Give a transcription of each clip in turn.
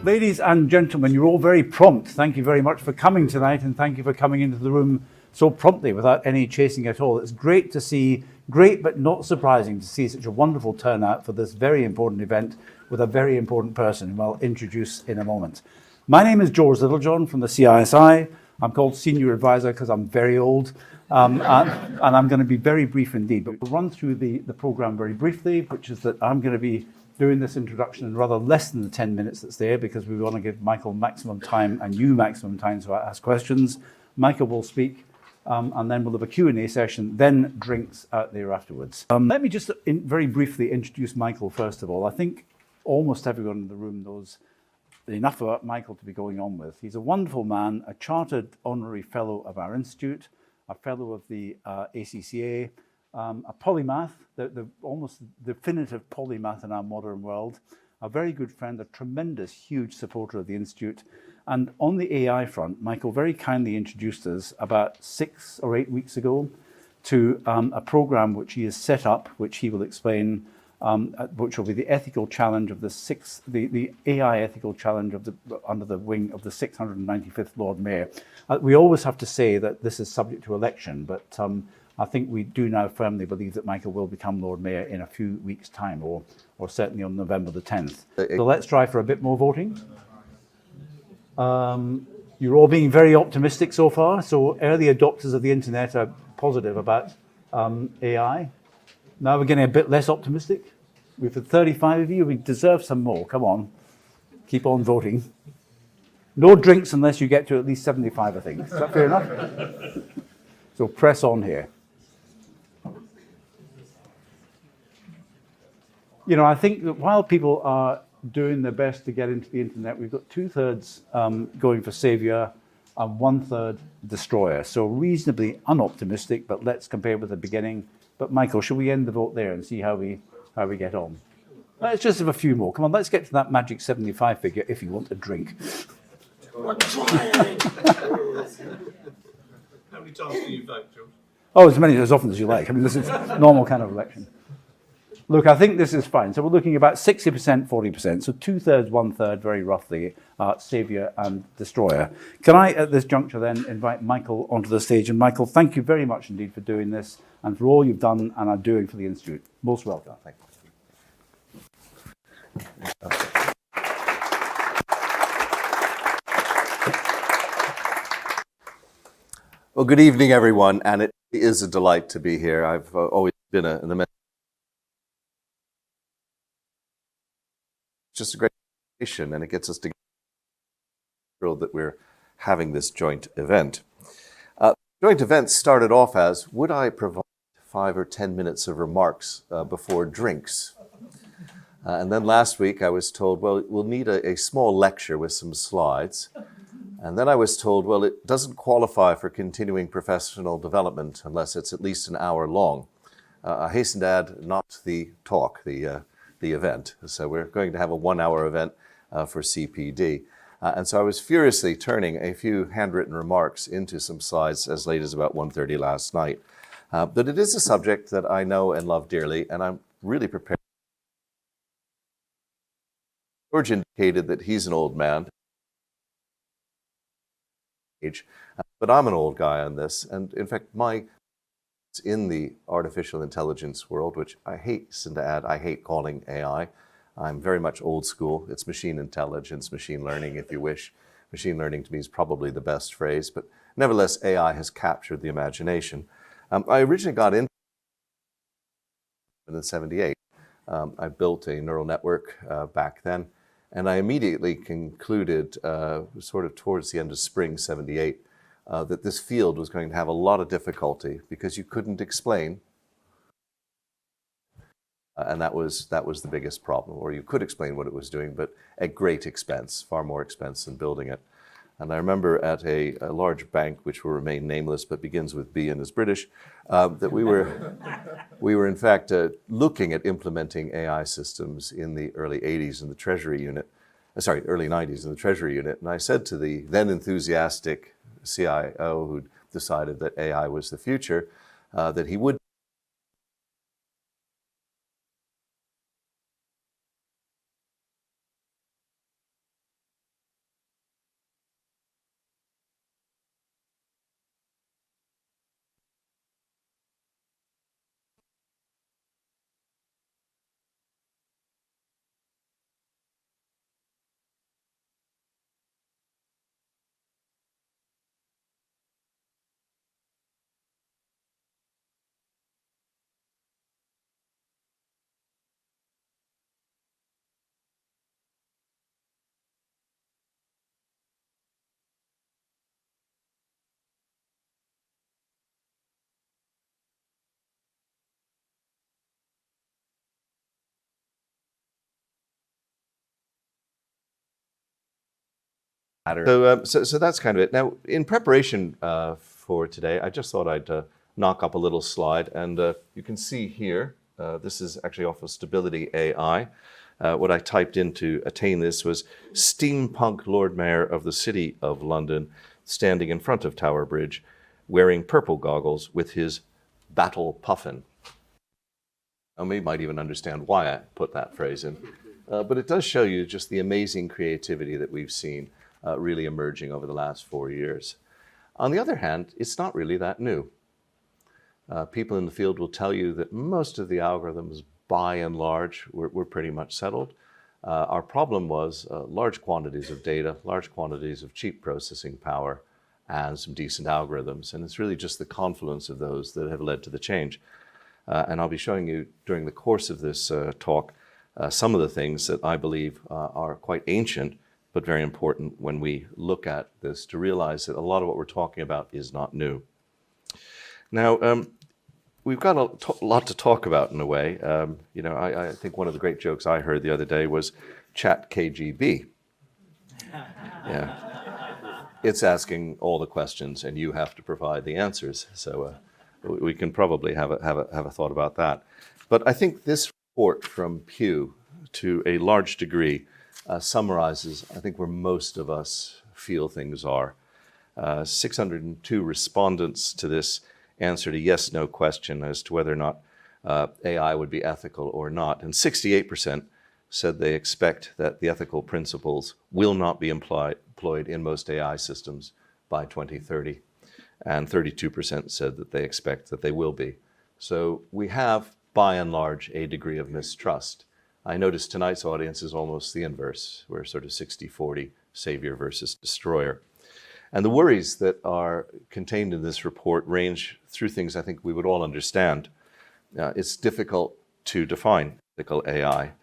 Ladies and gentlemen, you're all very prompt. Thank you very much for coming tonight, and thank you for coming into the room so promptly without any chasing at all. It's great to see, great but not surprising to see such a wonderful turnout for this very important event with a very important person who I'll introduce in a moment. My name is George Littlejohn from the CISI. I'm called Senior Advisor because I'm very old, and I'm going to be very brief indeed, but we'll run through the programme very briefly, which is that I'm going to be doing this introduction in rather less than the 10 minutes that's there because we want to give Michael maximum time and you maximum time to ask questions. Michael will speak and then we'll have a Q&A session, then drinks out there afterwards. Let me just very briefly introduce Michael first of all. I think almost everyone in the room knows enough about Michael to be going on with. He's a wonderful man, a chartered honorary fellow of our institute, a fellow of the FCCA, a polymath, the almost definitive polymath in our modern world, a very good friend, a tremendous, huge supporter of the Institute. And on the AI front, Michael very kindly introduced us about 6 or 8 weeks ago to a program which he has set up, which he will explain, which will be the ethical challenge of the AI ethical challenge of under the wing of the 695th Lord Mayor. We always have to say that this is subject to election, but I think we do now firmly believe that Michael will become Lord Mayor in a few weeks' time, or certainly on November the 10th. So let's try for a bit more voting. You're all being very optimistic so far. So early adopters of the internet are positive about AI. Now we're getting a bit less optimistic. We've had 35 of you. We deserve some more. Come on. Keep on voting. No drinks unless you get to at least 75, I think. Is that fair enough? So press on here. You know, I think that while people are doing their best to get into the internet, we've got 2/3 going for Saviour and 1/3 Destroyer. So reasonably unoptimistic, but let's compare with the beginning. But Michael, shall we end the vote there and see how we get on? Let's just have a few more. Come on, let's get to that magic 75 figure if you want a drink. I'm trying. How many times do you vote, George? Oh, as often as you like. I mean, this is a normal kind of election. Look, I think this is fine. So we're looking about 60%, 40%. So 2/3, 1/3, very roughly, Saviour and Destroyer. Can I, at this juncture then, invite Michael onto the stage? And Michael, thank you very much indeed for doing this and for all you've done and are doing for the Institute. Most welcome. Thank you. Well, good evening, everyone, and it is a delight to be here. I've always been an immense, just a great occasion, and it gets us together. Thrilled that we're having this joint event. Joint event started off as, would I provide 5 or 10 minutes of remarks before drinks? And then last week I was told, well, we'll need a small lecture with some slides. And then I was told, well, it doesn't qualify for continuing professional development unless it's at least an hour long. I hasten to add, not the talk, the event. So we're going to have a 1-hour event for CPD. And so I was furiously turning a few handwritten remarks into some slides as late as about 1:30 last night. But it is a subject that I know and love dearly, and I'm really prepared. George indicated that he's an old man. But I'm an old guy on this, and in fact, it's in the artificial intelligence world, which I hasten to add, I hate calling AI. I'm very much old school. It's machine intelligence, machine learning, if you wish. Machine learning to me is probably the best phrase, but nevertheless, AI has captured the imagination. I originally got into it in '78. I built a neural network back then, and I immediately concluded, sort of towards the end of spring '78, that this field was going to have a lot of difficulty because you couldn't explain, and that was the biggest problem. Or you could explain what it was doing, but at great expense, far more expense than building it. And I remember at a large bank, which will remain nameless but begins with B and is British, that we were in fact looking at implementing AI systems in the early 80s in the Treasury unit, early 90s in the Treasury unit. And I said to the then enthusiastic CIO who'd decided that AI was the future, that he would So that's kind of it. Now, in preparation for today, I just thought I'd knock up a little slide. And you can see here, this is actually off of Stability AI. What I typed in to attain this was steampunk Lord Mayor of the City of London standing in front of Tower Bridge, wearing purple goggles with his battle puffin. And we might even understand why I put that phrase in. But it does show you just the amazing creativity that we've seen really emerging over the last 4 years. On the other hand, it's not really that new. People in the field will tell you that most of the algorithms, by and large, were pretty much settled. Our problem was large quantities of data, large quantities of cheap processing power, and some decent algorithms. And it's really just the confluence of those that have led to the change. And I'll be showing you during the course of this talk some of the things that I believe are quite ancient, but very important when we look at this to realize that a lot of what we're talking about is not new. Now, we've got a lot to talk about in a way. I think one of the great jokes I heard the other day was chat KGB. Yeah. It's asking all the questions and you have to provide the answers. So we can probably have a thought about that. But I think this report from Pew, to a large degree, summarizes, I think, where most of us feel things are. 602 respondents to this answered a yes/no question as to whether or not AI would be ethical or not. And 68% said they expect that the ethical principles will not be employed in most AI systems by 2030. And 32% said that they expect that they will be. So we have, by and large, a degree of mistrust. I notice tonight's audience is almost the inverse. We're sort of 60-40, savior versus destroyer. And the worries that are contained in this report range through things I think we would all understand. It's difficult to define ethical AI.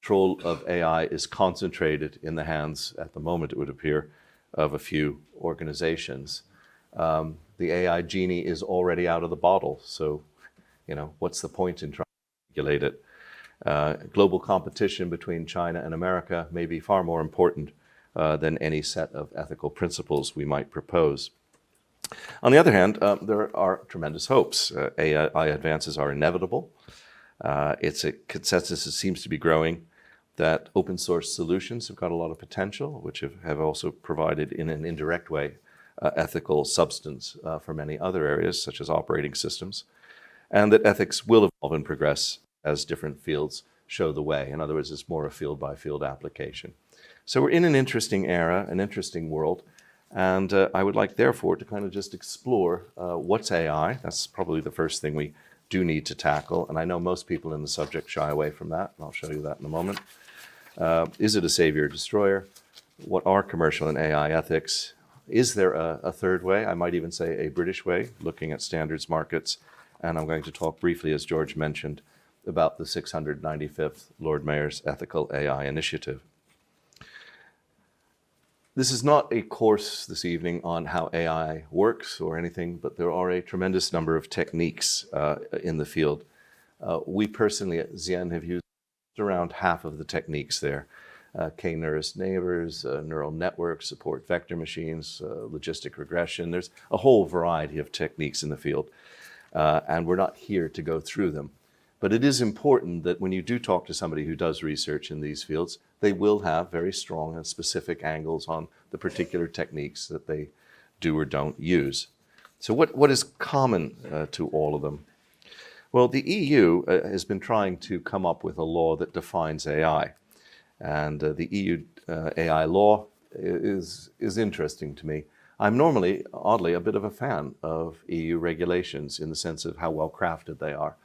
Control of AI is concentrated in the hands, at the moment it would appear, of a few organizations. The AI genie is already out of the bottle, so what's the point in trying to regulate it? Global competition between China and America may be far more important than any set of ethical principles we might propose. On the other hand, there are tremendous hopes. AI advances are inevitable. It's a consensus that seems to be growing that open source solutions have got a lot of potential, which have also provided in an indirect way ethical substance for many other areas, such as operating systems, and that ethics will evolve and progress as different fields show the way. In other words, it's more a field-by-field application. So we're in an interesting era, an interesting world, and I would like, therefore, to kind of just explore what's AI. That's probably the first thing we do need to tackle, and I know most people in the subject shy away from that, and I'll show you that in a moment. Is it a savior or destroyer? What are commercial and AI ethics? Is there a third way? I might even say a British way, looking at standards markets, and I'm going to talk briefly, as George mentioned, about the 695th Lord Mayor's Ethical AI Initiative. This is not a course this evening on how AI works or anything, but there are a tremendous number of techniques in the field. We personally at Zien have used around half of the techniques there. k-nearest neighbors, neural networks, support vector machines, logistic regression. There's a whole variety of techniques in the field, and we're not here to go through them. But it is important that when you do talk to somebody who does research in these fields, they will have very strong and specific angles on the particular techniques that they do or don't use. So what is common to all of them? Well, the EU has been trying to come up with a law that defines AI. And the EU AI law is interesting to me. I'm normally, oddly, a bit of a fan of EU regulations in the sense of how well crafted they are.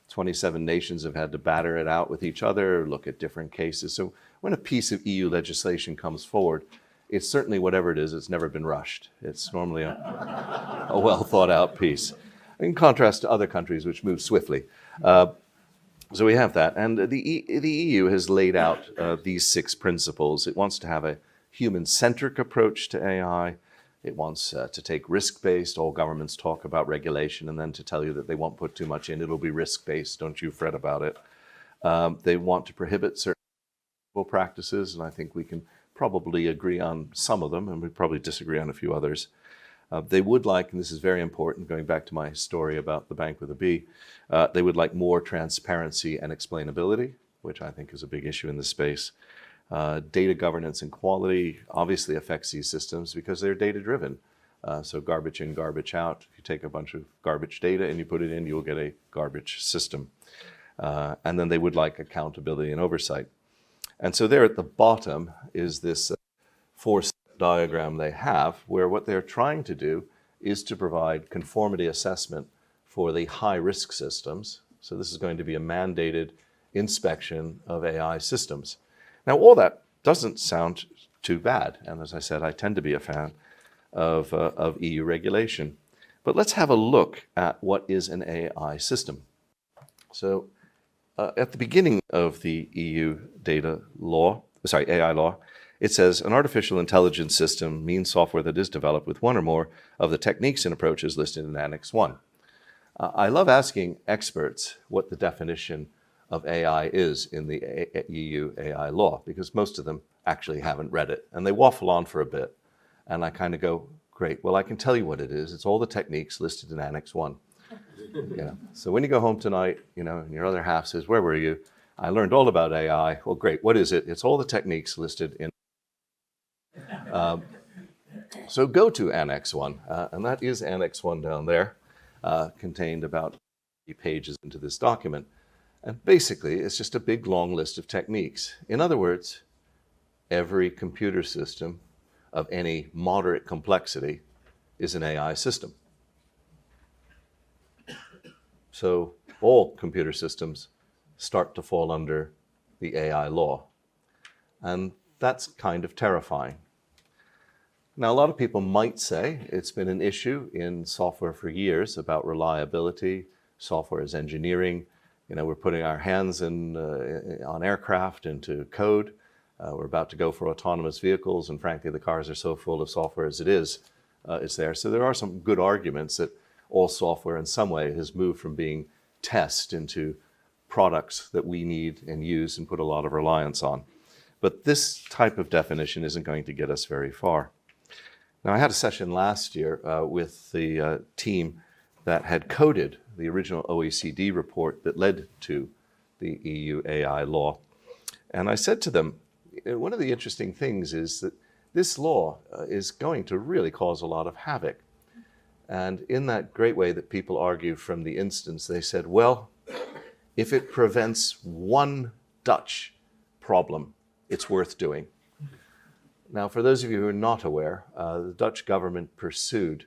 27 nations have had to batter it out with each other, look at different cases. So when a piece of EU legislation comes forward, it's certainly whatever it is, it's never been rushed. It's normally a well thought out piece, in contrast to other countries which move swiftly. So we have that. And the EU has laid out these 6 principles. It wants to have a human-centric approach to AI. It wants to take risk-based. All governments talk about regulation and then to tell you that they won't put too much in. It'll be risk-based. Don't you fret about it. They want to prohibit certain practices, and I think we can probably agree on some of them, and we probably disagree on a few others. They would like, and this is very important, going back to my story about the bank with a B, they would like more transparency and explainability, which I think is a big issue in this space. Data governance and quality obviously affects these systems because they're data-driven. So garbage in, garbage out. If you take a bunch of garbage data and you put it in, you'll get a garbage system. And then they would like accountability and oversight. And so there at the bottom is this 4-step diagram they have, where what they're trying to do is to provide conformity assessment for the high-risk systems. So this is going to be a mandated inspection of AI systems. Now, all that doesn't sound too bad. And as I said, I tend to be a fan of EU regulation. But let's have a look at what is an AI system. So at the beginning of the EU AI law, it says an artificial intelligence system means software that is developed with one or more of the techniques and approaches listed in Annex 1. I love asking experts what the definition of AI is in the EU AI law, because most of them actually haven't read it, and they waffle on for a bit. And I kind of go, great, well, I can tell you what it is. It's all the techniques listed in Annex 1. So when you go home tonight, and your other half says, where were you? I learned all about AI. Well, great, what is it? It's all the techniques listed in. So go to Annex 1, and that is Annex 1 down there, contained about 50 pages into this document. And basically, it's just a big, long list of techniques. In other words, every computer system of any moderate complexity is an AI system. So all computer systems start to fall under the AI law. And that's kind of terrifying. Now, a lot of people might say it's been an issue in software for years about reliability. Software is engineering. We're putting our hands on aircraft into code. We're about to go for autonomous vehicles, and frankly, the cars are so full of software as it is, it's there. So there are some good arguments that all software in some way has moved from being test into products that we need and use and put a lot of reliance on. But this type of definition isn't going to get us very far. Now, I had a session last year with the team that had coded the original OECD report that led to the EU AI law. And I said to them, one of the interesting things is that this law is going to really cause a lot of havoc. And in that great way that people argue from the instance, they said, well, if it prevents one Dutch problem, it's worth doing. Now, for those of you who are not aware, the Dutch government pursued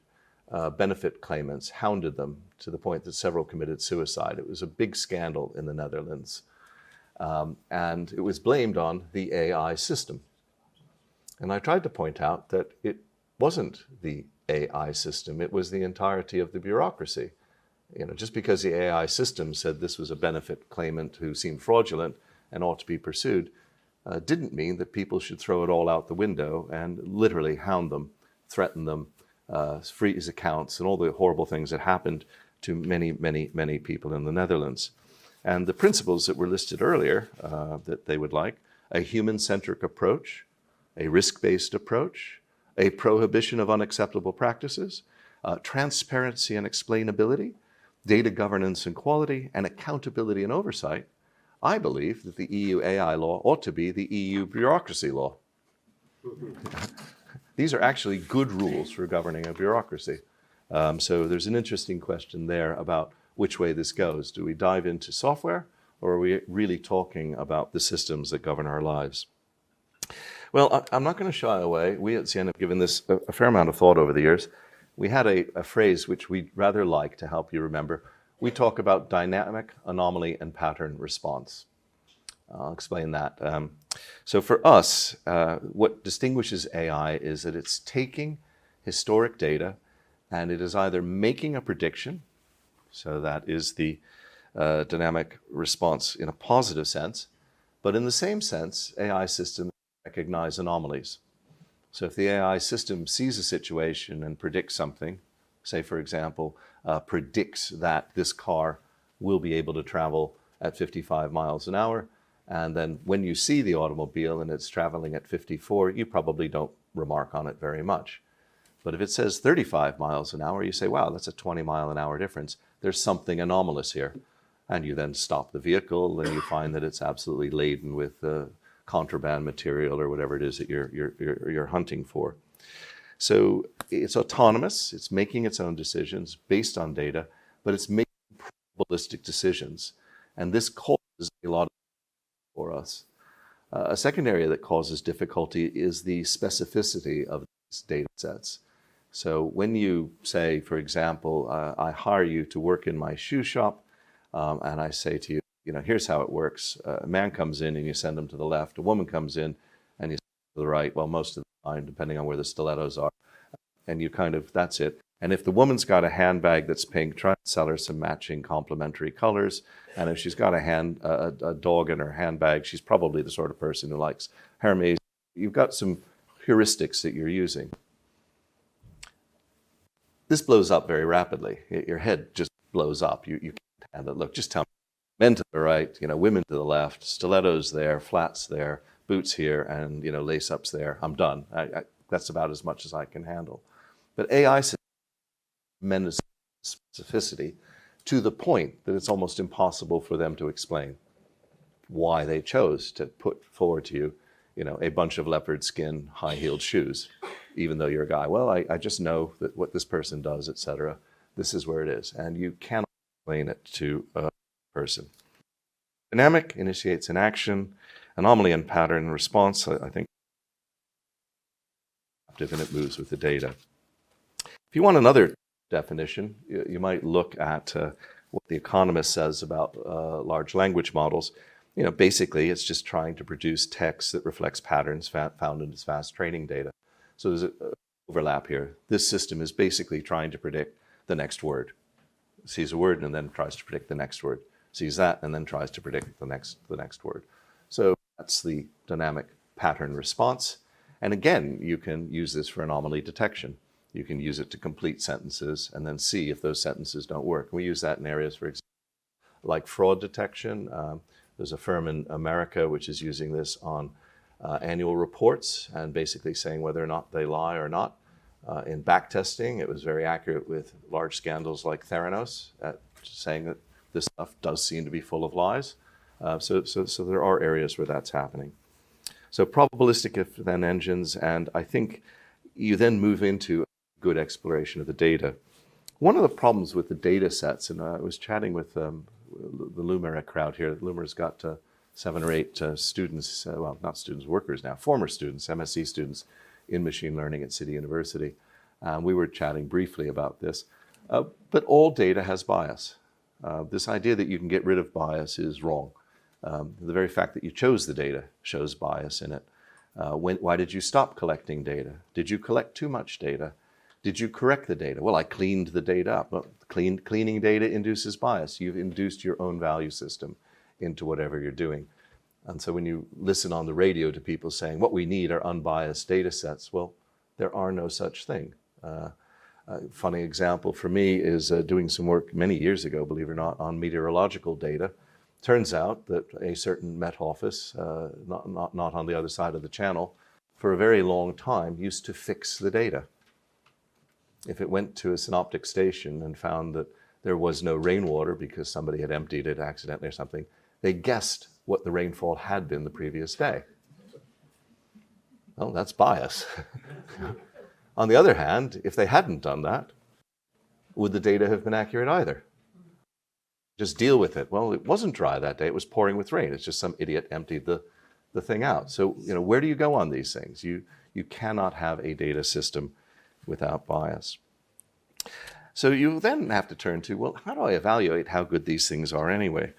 benefit claimants, hounded them to the point that several committed suicide. It was a big scandal in the Netherlands. And it was blamed on the AI system. And I tried to point out that it wasn't the AI system, it was the entirety of the bureaucracy. Just because the AI system said this was a benefit claimant who seemed fraudulent and ought to be pursued, didn't mean that people should throw it all out the window and literally hound them, threaten them, freeze accounts, and all the horrible things that happened to many, many, many people in the Netherlands. And the principles that were listed earlier that they would like a human-centric approach, a risk-based approach, a prohibition of unacceptable practices, transparency and explainability, data governance and quality, and accountability and oversight, I believe that the EU AI law ought to be the EU bureaucracy law. These are actually good rules for governing a bureaucracy. So there's an interesting question there about which way this goes. Do we dive into software, or are we really talking about the systems that govern our lives? Well, I'm not going to shy away. We at CN have given this a fair amount of thought over the years. We had a phrase which we'd rather like to help you remember. We talk about dynamic, anomaly, and pattern response. I'll explain that. So for us, what distinguishes AI is that it's taking historic data and it is either making a prediction, so that is the dynamic response in a positive sense, but in the same sense, AI systems recognize anomalies. So if the AI system sees a situation and predicts something, say for example, predicts that this car will be able to travel at 55 miles an hour, and then when you see the automobile and it's traveling at 54, you probably don't remark on it very much. But if it says 35 miles an hour, you say, wow, that's a 20 mile an hour difference. There's something anomalous here. And you then stop the vehicle and you find that it's absolutely laden with contraband material or whatever it is that you're hunting for. So it's autonomous, it's making its own decisions based on data, but it's making probabilistic decisions. And this causes a lot of for us. A second area that causes difficulty is the specificity of these data sets. So when you say, for example, I hire you to work in my shoe shop, and I say to you, here's how it works. A man comes in and you send him to the left. A woman comes in and you send him to the right. Well, most of the time, depending on where the stilettos are. And you that's it. And if the woman's got a handbag that's pink, try to sell her some matching complementary colors. And if she's got a dog in her handbag, she's probably the sort of person who likes Hermes. You've got some heuristics that you're using. This blows up very rapidly. Your head just blows up. You can't handle it. Look, just tell me. Men to the right, women to the left, stilettos there, flats there, boots here, and lace-ups there. I'm done. That's about as much as I can handle. But AI has tremendous specificity to the point that it's almost impossible for them to explain why they chose to put forward to you, a bunch of leopard skin, high-heeled shoes, even though you're a guy. Well, I just know that what this person does, etc. This is where it is, and you cannot explain it to a person. Dynamic initiates an action, anomaly and pattern response, I think, and it moves with the data. If you want another definition, you might look at what the economist says about large language models. Basically, it's just trying to produce text that reflects patterns found in its vast training data. So there's an overlap here. This system is basically trying to predict the next word. It sees a word and then tries to predict the next word. Sees that and then tries to predict the next word. So that's the dynamic pattern response. And again, you can use this for anomaly detection. You can use it to complete sentences and then see if those sentences don't work. We use that in areas, for example, like fraud detection. There's a firm in America which is using this on annual reports and basically saying whether or not they lie or not. In backtesting, it was very accurate with large scandals like Theranos, at saying that this stuff does seem to be full of lies. So there are areas where that's happening. So probabilistic if-then engines, and I think you then move into a good exploration of the data. One of the problems with the data sets, and I was chatting with the Lumira crowd here. Lumira's got 7 or 8 students, well, not students, workers now, former students, MSc students in machine learning at City University. We were chatting briefly about this. But all data has bias. This idea that you can get rid of bias is wrong. The very fact that you chose the data shows bias in it. Why did you stop collecting data? Did you collect too much data? Did you correct the data? Well, I cleaned the data up. Well, cleaning data induces bias. You've induced your own value system into whatever you're doing. And so when you listen on the radio to people saying, what we need are unbiased data sets, well, there are no such thing. A funny example for me is doing some work many years ago, believe it or not, on meteorological data. Turns out that a certain Met Office, not on the other side of the channel, for a very long time used to fix the data. If it went to a synoptic station and found that there was no rainwater because somebody had emptied it accidentally or something, they guessed what the rainfall had been the previous day. Well, that's bias. On the other hand, if they hadn't done that, would the data have been accurate either? Just deal with it. Well, it wasn't dry that day. It was pouring with rain. It's just some idiot emptied the thing out. So, where do you go on these things? You cannot have a data system without bias. So you then have to turn to, well, how do I evaluate how good these things are anyway?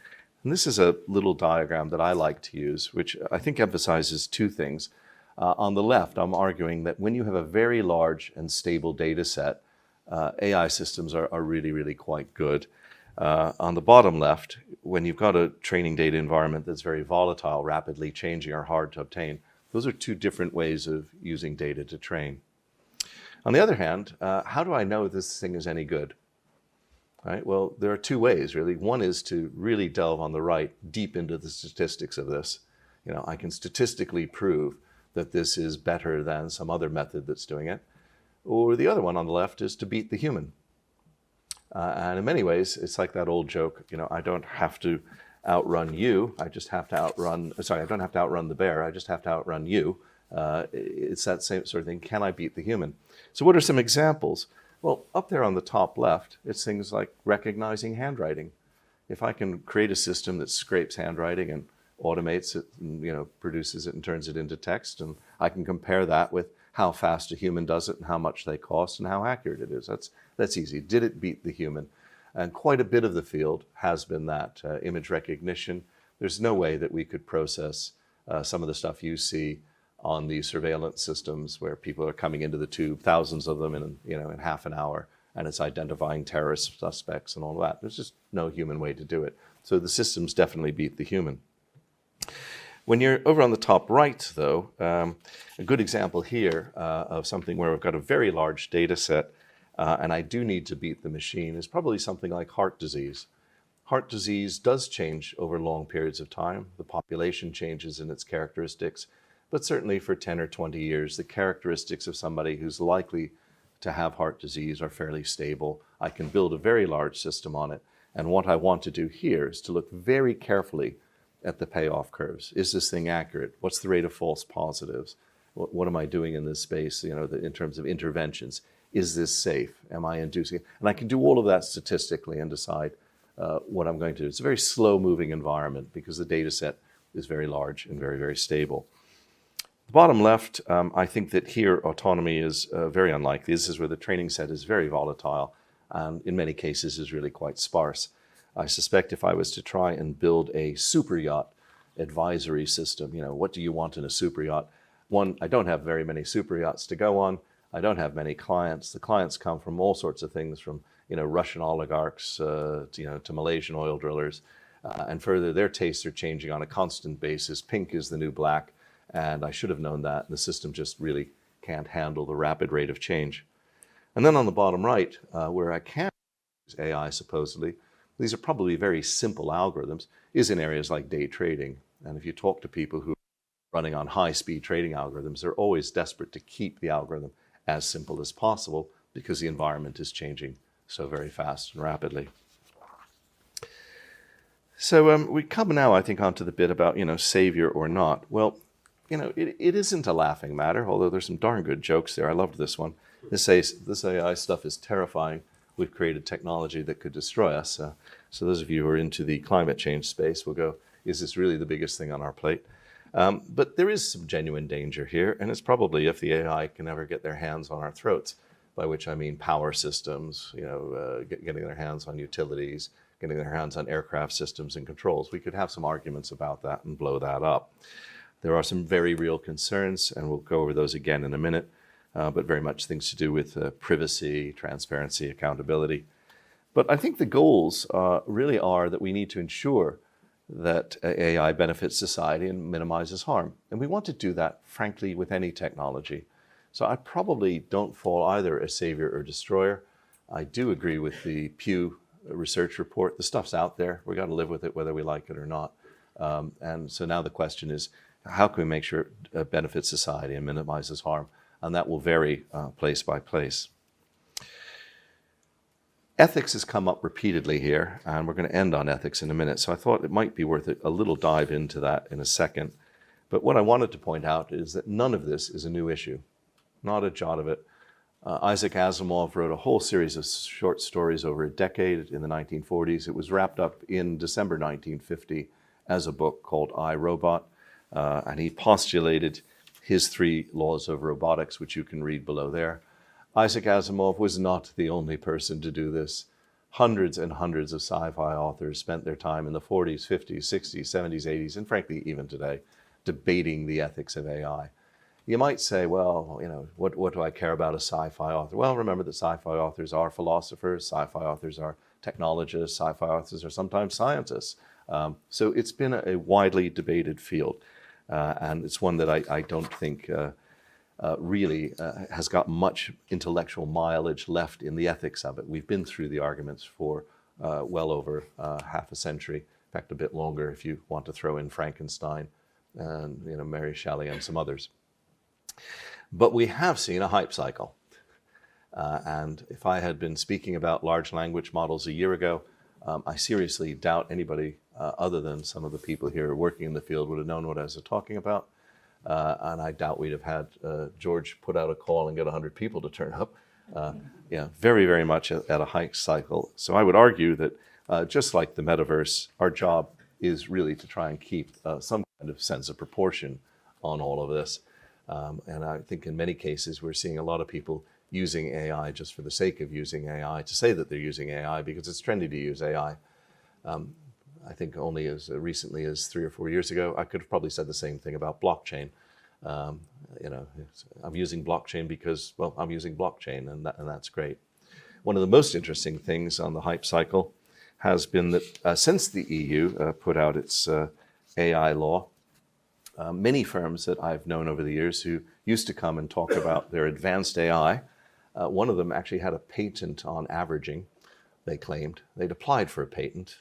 And this is a little diagram that I like to use, which I think emphasizes two things. On the left, I'm arguing that when you have a very large and stable data set, AI systems are really, really quite good. On the bottom left, when you've got a training data environment that's very volatile, rapidly changing, or hard to obtain, those are two different ways of using data to train. On the other hand, how do I know this thing is any good? Right? Well, there are two ways, really. One is to really delve on the right, deep into the statistics of this. I can statistically prove that this is better than some other method that's doing it. Or the other one on the left is to beat the human. And in many ways, it's like that old joke, I don't have to outrun you, I just have to outrun, sorry, I don't have to outrun the bear, I just have to outrun you. It's that same sort of thing, can I beat the human? So what are some examples? Well, up there on the top left, it's things like recognizing handwriting. If I can create a system that scrapes handwriting and automates it and produces it and turns it into text, and I can compare that with how fast a human does it and how much they cost and how accurate it is. That's easy. Did it beat the human? And quite a bit of the field has been that. Image recognition. There's no way that we could process some of the stuff you see on these surveillance systems where people are coming into the tube, thousands of them in half an hour, and it's identifying terrorist suspects and all that. There's just no human way to do it. So the systems definitely beat the human. When you're over on the top right, though, a good example here of something where we've got a very large data set and I do need to beat the machine is probably something like heart disease. Heart disease does change over long periods of time. The population changes in its characteristics, but certainly for 10 or 20 years, the characteristics of somebody who's likely to have heart disease are fairly stable. I can build a very large system on it. And what I want to do here is to look very carefully at the payoff curves. Is this thing accurate? What's the rate of false positives? What am I doing in this space, in terms of interventions? Is this safe? Am I inducing it? And I can do all of that statistically and decide what I'm going to do. It's a very slow-moving environment because the data set is very large and very, very stable. The bottom left, I think that here autonomy is very unlikely. This is where the training set is very volatile and in many cases is really quite sparse. I suspect if I was to try and build a super yacht advisory system, what do you want in a super yacht? One, I don't have very many super yachts to go on. I don't have many clients. The clients come from all sorts of things, from Russian oligarchs to Malaysian oil drillers, and further, their tastes are changing on a constant basis. Pink is the new black, and I should have known that. The system just really can't handle the rapid rate of change. And then on the bottom right, where I can use AI supposedly, these are probably very simple algorithms, is in areas like day trading. And if you talk to people who are running on high-speed trading algorithms, they're always desperate to keep the algorithm as simple as possible because the environment is changing so very fast and rapidly. So we come now, I think, onto the bit about, Saviour or not. Well, it isn't a laughing matter, although there's some darn good jokes there. I loved this one. This AI stuff is terrifying. We've created technology that could destroy us. So those of you who are into the climate change space will go, is this really the biggest thing on our plate? But there is some genuine danger here, and it's probably if the AI can ever get their hands on our throats, by which I mean power systems, getting their hands on utilities, getting their hands on aircraft systems and controls. We could have some arguments about that and blow that up. There are some very real concerns, and we'll go over those again in a minute, but very much things to do with privacy, transparency, accountability. But I think the goals really are that we need to ensure that AI benefits society and minimizes harm. And we want to do that, frankly, with any technology. So I probably don't fall either as savior or destroyer. I do agree with the Pew research report. The stuff's out there. We got to live with it whether we like it or not. And so now the question is, how can we make sure it benefits society and minimizes harm? And that will vary place by place. Ethics has come up repeatedly here, and we're going to end on ethics in a minute. So I thought it might be worth a little dive into that in a second. But what I wanted to point out is that none of this is a new issue, not a jot of it. Isaac Asimov wrote a whole series of short stories over a decade in the 1940s. It was wrapped up in December 1950 as a book called I, Robot, and he postulated his 3 laws of robotics, which you can read below there. Isaac Asimov was not the only person to do this. Hundreds and hundreds of sci-fi authors spent their time in the 40s, 50s, 60s, 70s, 80s, and frankly, even today, debating the ethics of AI. You might say, well, what do I care about a sci-fi author? Well, remember that sci-fi authors are philosophers, sci-fi authors are technologists, sci-fi authors are sometimes scientists. So it's been a widely debated field, and it's one that I don't think really has got much intellectual mileage left in the ethics of it. We've been through the arguments for well over half a century, in fact, a bit longer if you want to throw in Frankenstein and Mary Shelley and some others. But we have seen a hype cycle. And if I had been speaking about large language models a year ago, I seriously doubt anybody other than some of the people here working in the field would have known what I was talking about. And I doubt we'd have had George put out a call and get 100 people to turn up. Very, very much at a hype cycle. So I would argue that just like the metaverse, our job is really to try and keep some kind of sense of proportion on all of this. And I think in many cases, we're seeing a lot of people using AI just for the sake of using AI, to say that they're using AI because it's trendy to use AI. I think only as recently as 3 or 4 years ago, I could have probably said the same thing about blockchain. I'm using blockchain because, well, I'm using blockchain, and that's great. One of the most interesting things on the hype cycle has been that since the EU put out its AI law, many firms that I've known over the years who used to come and talk about their advanced AI, one of them actually had a patent on averaging, they claimed. They'd applied for a patent.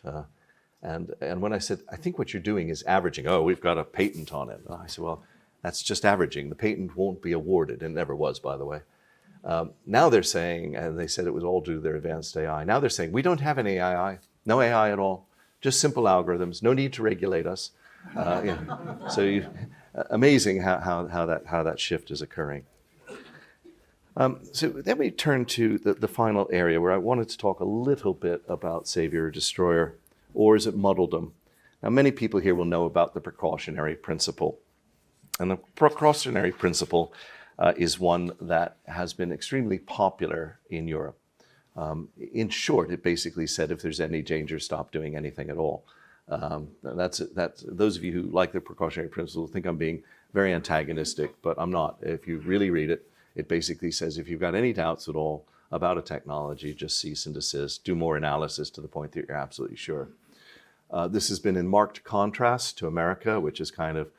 And when I said, I think what you're doing is averaging, oh, we've got a patent on it. I said, well, that's just averaging. The patent won't be awarded. It never was, by the way. Now they're saying, and they said it was all due to their advanced AI. Now they're saying, we don't have any AI, no AI at all, just simple algorithms, no need to regulate us. So amazing how that shift is occurring. So then we turn to the final area where I wanted to talk a little bit about Saviour or Destroyer, or is it muddledom? Now, many people here will know about the precautionary principle. And the precautionary principle is one that has been extremely popular in Europe. In short, it basically said if there's any danger, stop doing anything at all. That's those of you who like the precautionary principle think I'm being very antagonistic, but I'm not. If you really read it, it basically says if you've got any doubts at all about a technology, just cease and desist, do more analysis to the point that you're absolutely sure. This has been in marked contrast to America, which is kind of,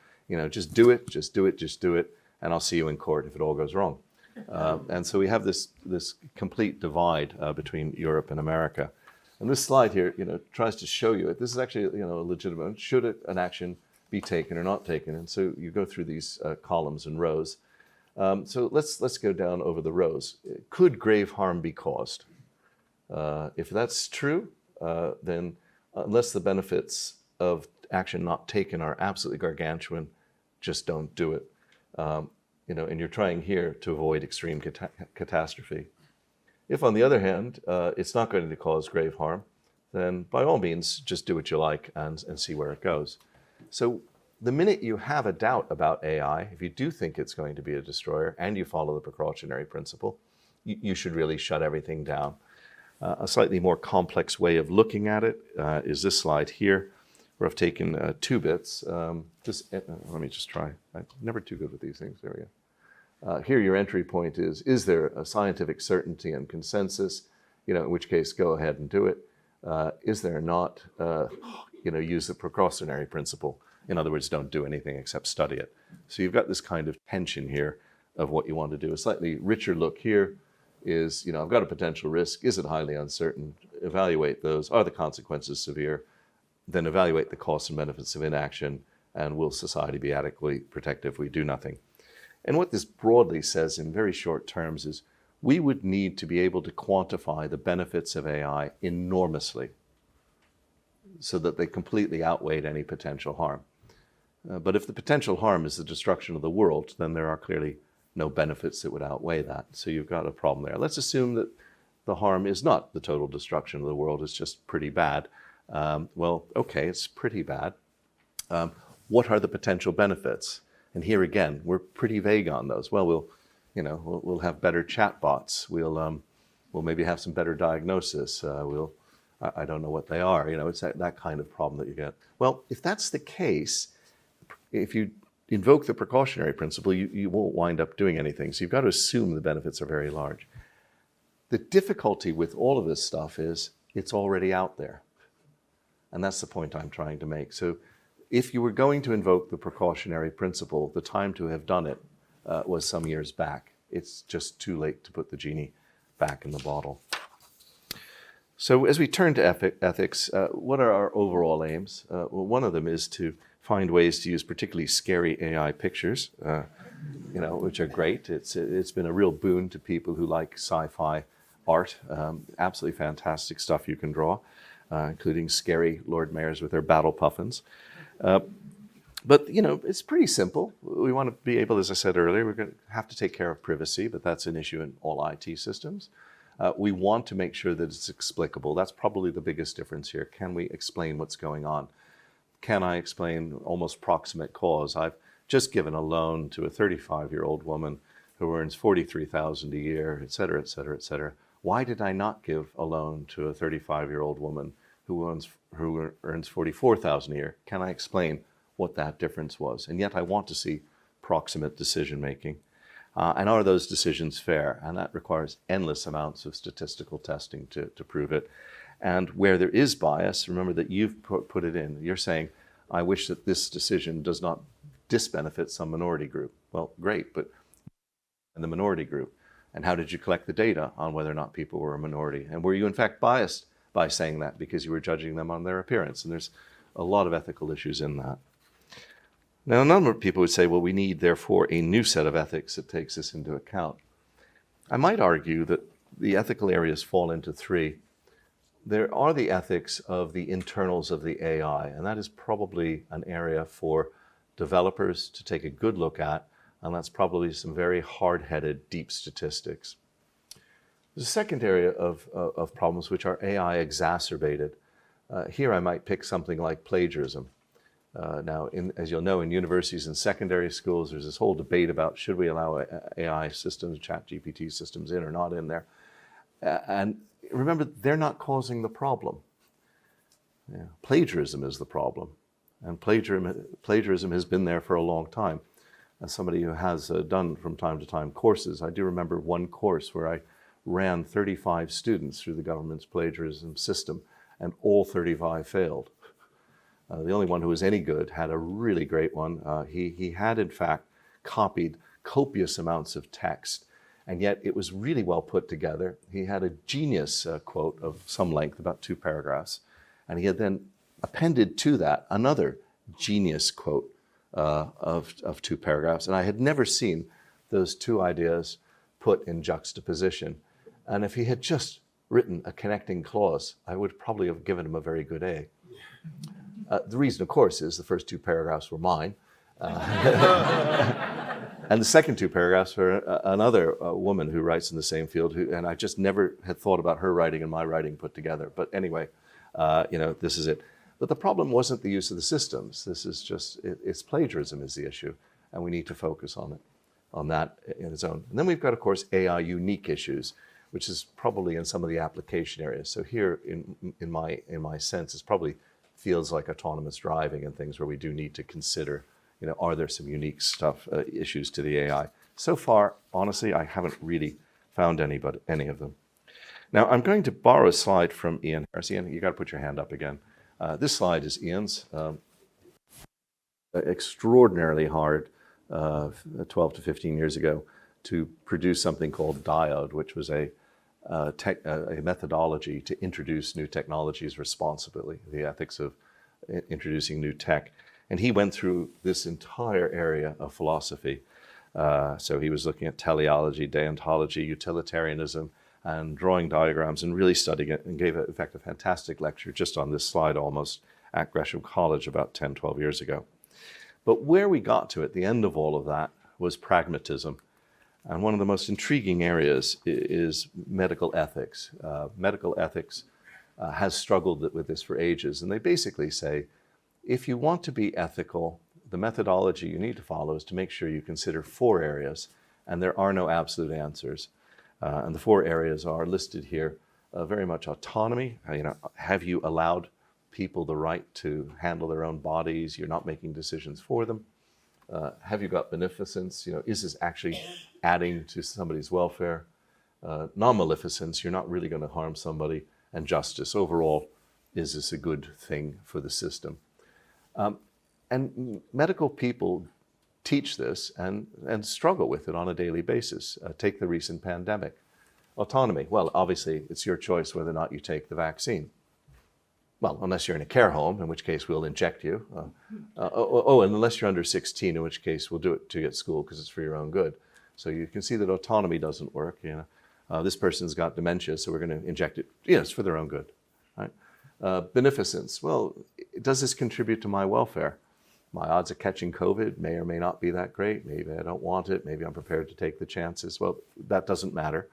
just do it, just do it, just do it, and I'll see you in court if it all goes wrong. And so we have this complete divide between Europe and America. And this slide here, tries to show you it. This is actually, a legitimate. Should an action be taken or not taken? And so you go through these columns and rows. So let's go down over the rows. Could grave harm be caused? If that's true, then unless the benefits of action not taken are absolutely gargantuan, just don't do it. And you're trying here to avoid extreme catastrophe. If, on the other hand, it's not going to cause grave harm, then by all means, just do what you like and see where it goes. So the minute you have a doubt about AI, if you do think it's going to be a destroyer and you follow the precautionary principle, you should really shut everything down. A slightly more complex way of looking at it is this slide here, where I've taken 2 bits. Let me just try. I'm never too good with these things. There we go. Here, your entry point is there a scientific certainty and consensus? In which case, go ahead and do it. Is there not? Use the precautionary principle. In other words, don't do anything except study it. So you've got this kind of tension here of what you want to do. A slightly richer look here. is, I've got a potential risk. Is it highly uncertain? Evaluate those. Are the consequences severe? Then evaluate the costs and benefits of inaction, and will society be adequately protected if we do nothing? And what this broadly says in very short terms is we would need to be able to quantify the benefits of AI enormously so that they completely outweighed any potential harm. But if the potential harm is the destruction of the world, then there are clearly no benefits that would outweigh that. So you've got a problem there. Let's assume that the harm is not the total destruction of the world, it's just pretty bad. Well, okay, it's pretty bad. What are the potential benefits? And here again, we're pretty vague on those. Well, we'll have better chatbots. We'll maybe have some better diagnosis. I don't know what they are. It's that kind of problem that you get. Well, if that's the case, if you invoke the precautionary principle, you won't wind up doing anything. So you've got to assume the benefits are very large. The difficulty with all of this stuff is it's already out there. And that's the point I'm trying to make. So if you were going to invoke the precautionary principle, the time to have done it was some years back. It's just too late to put the genie back in the bottle. So as we turn to ethics, what are our overall aims? Well, one of them is to find ways to use particularly scary AI pictures, which are great. It's been a real boon to people who like sci-fi art. Absolutely fantastic stuff you can draw, including scary Lord Mayors with their battle puffins. But, it's pretty simple. We want to be able, as I said earlier, we're going to have to take care of privacy, but that's an issue in all IT systems. We want to make sure that it's explicable. That's probably the biggest difference here. Can we explain what's going on? Can I explain almost proximate cause? I've just given a loan to a 35-year-old woman who earns $43,000 a year, et cetera, et cetera, et cetera. Why did I not give a loan to a 35-year-old woman who earns $44,000 a year? Can I explain what that difference was? And yet I want to see proximate decision-making. And are those decisions fair? And that requires endless amounts of statistical testing to prove it. And where there is bias, remember that you've put it in. You're saying, I wish that this decision does not disbenefit some minority group. Well, great, but in the minority group. And how did you collect the data on whether or not people were a minority? And were you in fact biased by saying that because you were judging them on their appearance? And there's a lot of ethical issues in that. Now, a number of people would say, well, we need, therefore, a new set of ethics that takes this into account. I might argue that the ethical areas fall into three. There are the ethics of the internals of the AI, and that is probably an area for developers to take a good look at, and that's probably some very hard-headed, deep statistics. There's a second area of problems which are AI exacerbated. Here I might pick something like plagiarism. Now, as you'll know, in universities and secondary schools, there's this whole debate about should we allow AI systems, ChatGPT systems in or not in there. And remember, they're not causing the problem. Yeah. Plagiarism is the problem. And plagiarism has been there for a long time. As somebody who has done from time to time courses, I do remember one course where I ran 35 students through the government's plagiarism system, and all 35 failed. The only one who was any good had a really great one. He had, in fact, copied copious amounts of text, and yet it was really well put together. He had a genius quote of some length, about 2 paragraphs, and he had then appended to that another genius quote of 2 paragraphs. And I had never seen those two ideas put in juxtaposition. And if he had just written a connecting clause, I would probably have given him a very good A. The reason, of course, is the first 2 paragraphs were mine. And the second 2 paragraphs were another woman who writes in the same field, and I just never had thought about her writing and my writing put together. But anyway, this is it. But the problem wasn't the use of the systems. This is just, it's plagiarism is the issue, and we need to focus on it, on that in its own. And then we've got, of course, AI unique issues, which is probably in some of the application areas. So here, in my sense, it probably feels like autonomous driving and things where we do need to consider, are there some unique issues to the AI? So far, honestly, I haven't really found any of them. Now, I'm going to borrow a slide from Ian Harris. Ian, you got to put your hand up again. This slide is Ian's. Extraordinarily hard 12 to 15 years ago to produce something called Diode, which was a methodology to introduce new technologies responsibly, the ethics of introducing new tech. And he went through this entire area of philosophy. So he was looking at teleology, deontology, utilitarianism, and drawing diagrams and really studying it, and gave, in fact, a fantastic lecture just on this slide almost at Gresham College about 10, 12 years ago. But where we got to at the end of all of that was pragmatism. And one of the most intriguing areas is medical ethics. Medical ethics has struggled with this for ages. And they basically say, if you want to be ethical, the methodology you need to follow is to make sure you consider 4 areas, and there are no absolute answers. And the 4 areas are listed here, very much autonomy. Have you allowed people the right to handle their own bodies? You're not making decisions for them. Have you got beneficence? Is this actually adding to somebody's welfare? Non-maleficence, you're not really going to harm somebody. And justice, overall, is this a good thing for the system? And medical people teach this and struggle with it on a daily basis. Take the recent pandemic. Autonomy. Well, obviously, it's your choice whether or not you take the vaccine. Well, unless you're in a care home, in which case we'll inject you. And unless you're under 16, in which case we'll do it to you at school because it's for your own good. So you can see that autonomy doesn't work. This person's got dementia, so we're going to inject it. It's for their own good. Right? Beneficence. Well, does this contribute to my welfare? My odds of catching COVID may or may not be that great. Maybe I don't want it. Maybe I'm prepared to take the chances. Well, that doesn't matter.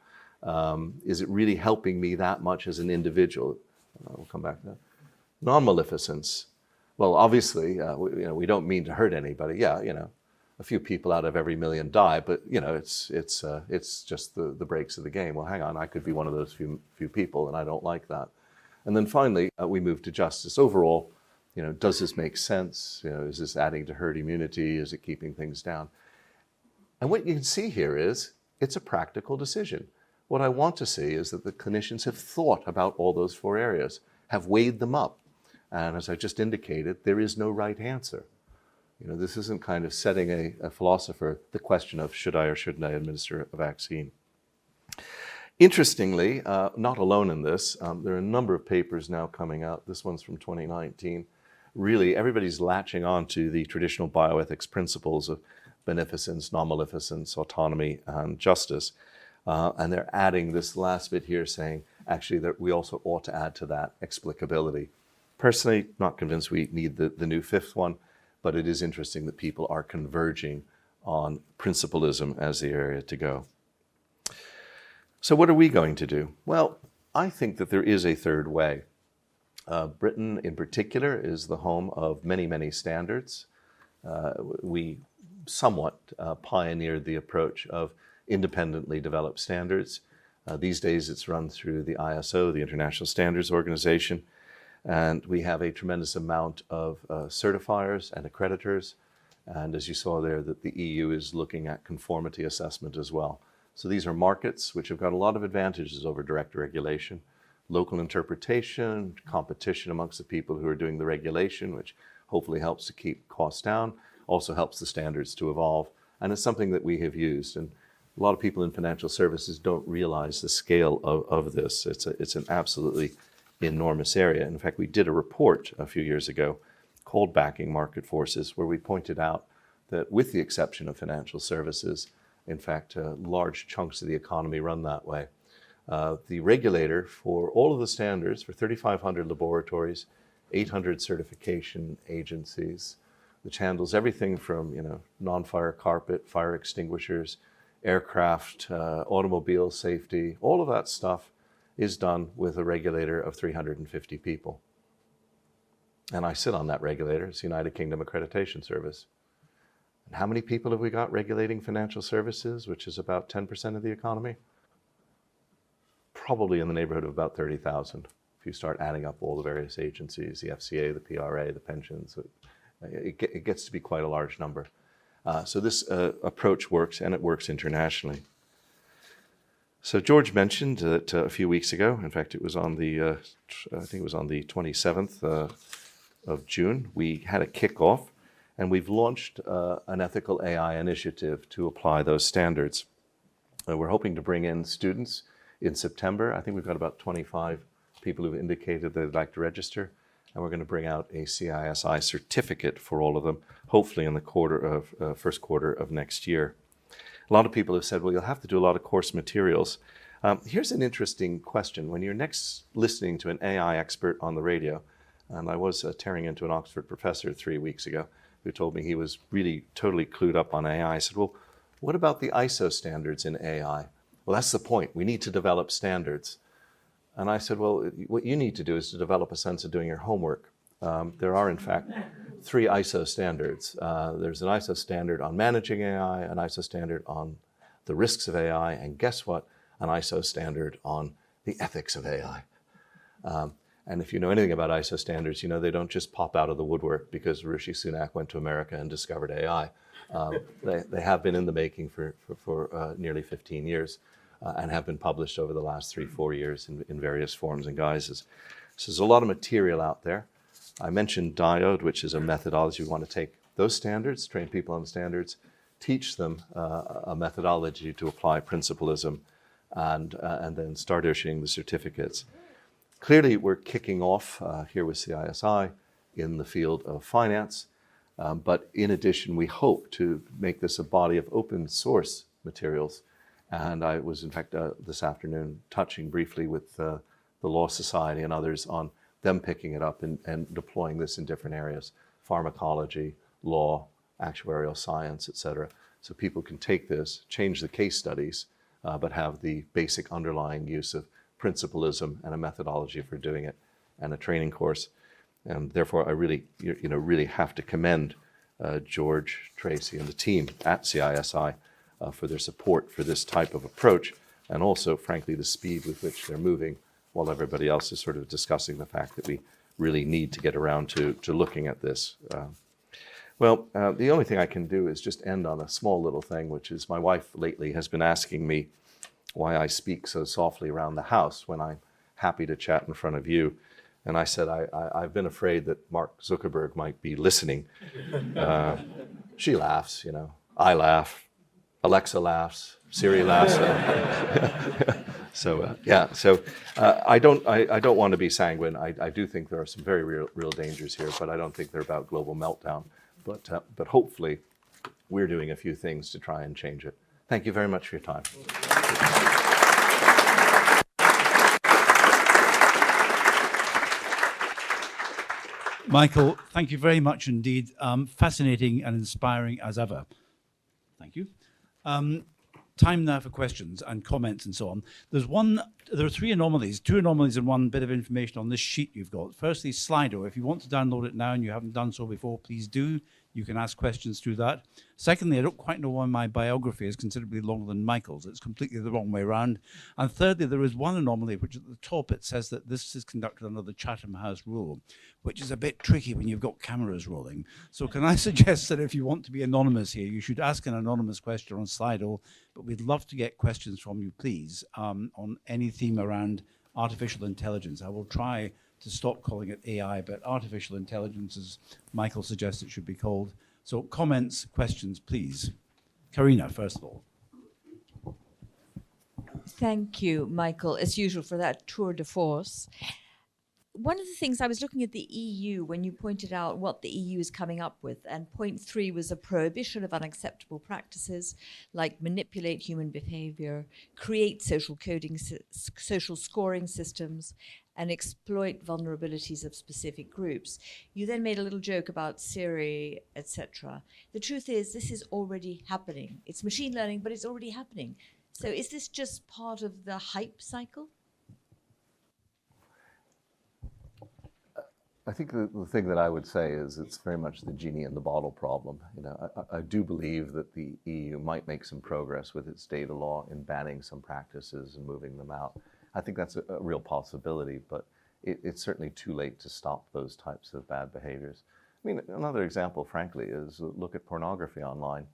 Is it really helping me that much as an individual? We'll come back to that. Non-maleficence. Well, obviously, we don't mean to hurt anybody. A few people out of every million die, but it's just the breaks of the game. Well, hang on, I could be one of those few people, and I don't like that. And then finally, we move to justice. Overall, does this make sense? Is this adding to herd immunity? Is it keeping things down? And what you can see here is it's a practical decision. What I want to see is that the clinicians have thought about all those 4 areas, have weighed them up. And as I just indicated, there is no right answer. This isn't kind of setting a philosopher the question of should I or shouldn't I administer a vaccine. Interestingly, not alone in this, there are a number of papers now coming out. This one's from 2019. Really, everybody's latching on to the traditional bioethics principles of beneficence, non-maleficence, autonomy, and justice. And they're adding this last bit here saying, actually, that we also ought to add to that explicability. Personally, not convinced we need the new 5th one, but it is interesting that people are converging on principalism as the area to go. So what are we going to do? Well, I think that there is a 3rd way. Britain, in particular, is the home of many, many standards. We somewhat pioneered the approach of independently developed standards. These days, it's run through the ISO, the International Standards Organization, and we have a tremendous amount of certifiers and accreditors. And as you saw there, that the EU is looking at conformity assessment as well. So these are markets which have got a lot of advantages over direct regulation. Local interpretation, competition amongst the people who are doing the regulation, which hopefully helps to keep costs down, also helps the standards to evolve. And it's something that we have used. And a lot of people in financial services don't realize the scale of this. It's an absolutely enormous area. In fact, we did a report a few years ago called Backing Market Forces, where we pointed out that with the exception of financial services, in fact, large chunks of the economy run that way. The regulator for all of the standards, for 3,500 laboratories, 800 certification agencies, which handles everything from non-fire carpet, fire extinguishers, aircraft, automobile safety, all of that stuff is done with a regulator of 350 people. And I sit on that regulator. It's the United Kingdom Accreditation Service. And how many people have we got regulating financial services, which is about 10% of the economy? Probably in the neighborhood of about 30,000. If you start adding up all the various agencies, the FCA, the PRA, the pensions, it gets to be quite a large number. So this approach works, and it works internationally. So George mentioned that a few weeks ago, in fact, it was on the, I think it was on the 27th of June, we had a kickoff, and we've launched an ethical AI initiative to apply those standards. We're hoping to bring in students in September. I think we've got about 25 people who've indicated they'd like to register. And we're going to bring out a CISI certificate for all of them, hopefully in the first quarter of next year. A lot of people have said, well, you'll have to do a lot of course materials. Here's an interesting question. When you're next listening to an AI expert on the radio, and I was tearing into an Oxford professor 3 weeks ago who told me he was really totally clued up on AI. I said, well, what about the ISO standards in AI? Well, that's the point. We need to develop standards. And I said, well, what you need to do is to develop a sense of doing your homework. There are, in fact, 3 ISO standards. There's an ISO standard on managing AI, an ISO standard on the risks of AI, and guess what? An ISO standard on the ethics of AI. And if you know anything about ISO standards, you know they don't just pop out of the woodwork because Rishi Sunak went to America and discovered AI. They have been in the making for nearly 15 years. And have been published over the last 3-4 years in various forms and guises. So there's a lot of material out there. I mentioned Diode, which is a methodology. We want to take those standards, train people on the standards, teach them a methodology to apply principalism, and then start issuing the certificates. Clearly, we're kicking off here with CISI in the field of finance, but in addition, we hope to make this a body of open source materials. And I was, in fact, this afternoon touching briefly with the Law Society and others on them picking it up and deploying this in different areas, pharmacology, law, actuarial science, etc. So people can take this, change the case studies, but have the basic underlying use of principalism and a methodology for doing it and a training course. And therefore, I really, really have to commend George, Tracy, and the team at CISI for their support for this type of approach, and also, frankly, the speed with which they're moving while everybody else is sort of discussing the fact that we really need to get around to looking at this. The only thing I can do is just end on a small little thing, which is my wife lately has been asking me why I speak so softly around the house when I'm happy to chat in front of you. And I said, I've been afraid that Mark Zuckerberg might be listening. She laughs, I laugh. Alexa laughs, Siri laughs. I don't want to be sanguine. I do think there are some very real dangers here, but I don't think they're about global meltdown. But hopefully, we're doing a few things to try and change it. Thank you very much for your time. Michael, thank you very much indeed. Fascinating and inspiring as ever. Thank you. Time now for questions and comments and so on. There are 3 anomalies, 2 anomalies and 1 bit of information on this sheet you've got. Firstly, Slido. If you want to download it now and you haven't done so before, please do. You can ask questions through that. Secondly, I don't quite know why my biography is considerably longer than Michael's. It's completely the wrong way around. And thirdly, there is one anomaly, which at the top it says that this is conducted under the Chatham House rule, which is a bit tricky when you've got cameras rolling. So can I suggest that if you want to be anonymous here, you should ask an anonymous question on Slido, but we'd love to get questions from you, please, on any theme around artificial intelligence. I will try to stop calling it AI, but artificial intelligence, as Michael suggests it should be called. So comments, questions, please. Karina, first of all. Thank you, Michael, as usual, for that tour de force. One of the things I was looking at the EU when you pointed out what the EU is coming up with, and point 3 was a prohibition of unacceptable practices like manipulate human behavior, create social scoring systems, and exploit vulnerabilities of specific groups. You then made a little joke about Siri, etc. The truth is, this is already happening. It's machine learning, but it's already happening. So is this just part of the hype cycle? I think the thing that I would say is it's very much the genie in the bottle problem. I do believe that the EU might make some progress with its data law in banning some practices and moving them out. I think that's a real possibility, but it's certainly too late to stop those types of bad behaviors. I mean, another example, frankly, is look at pornography online.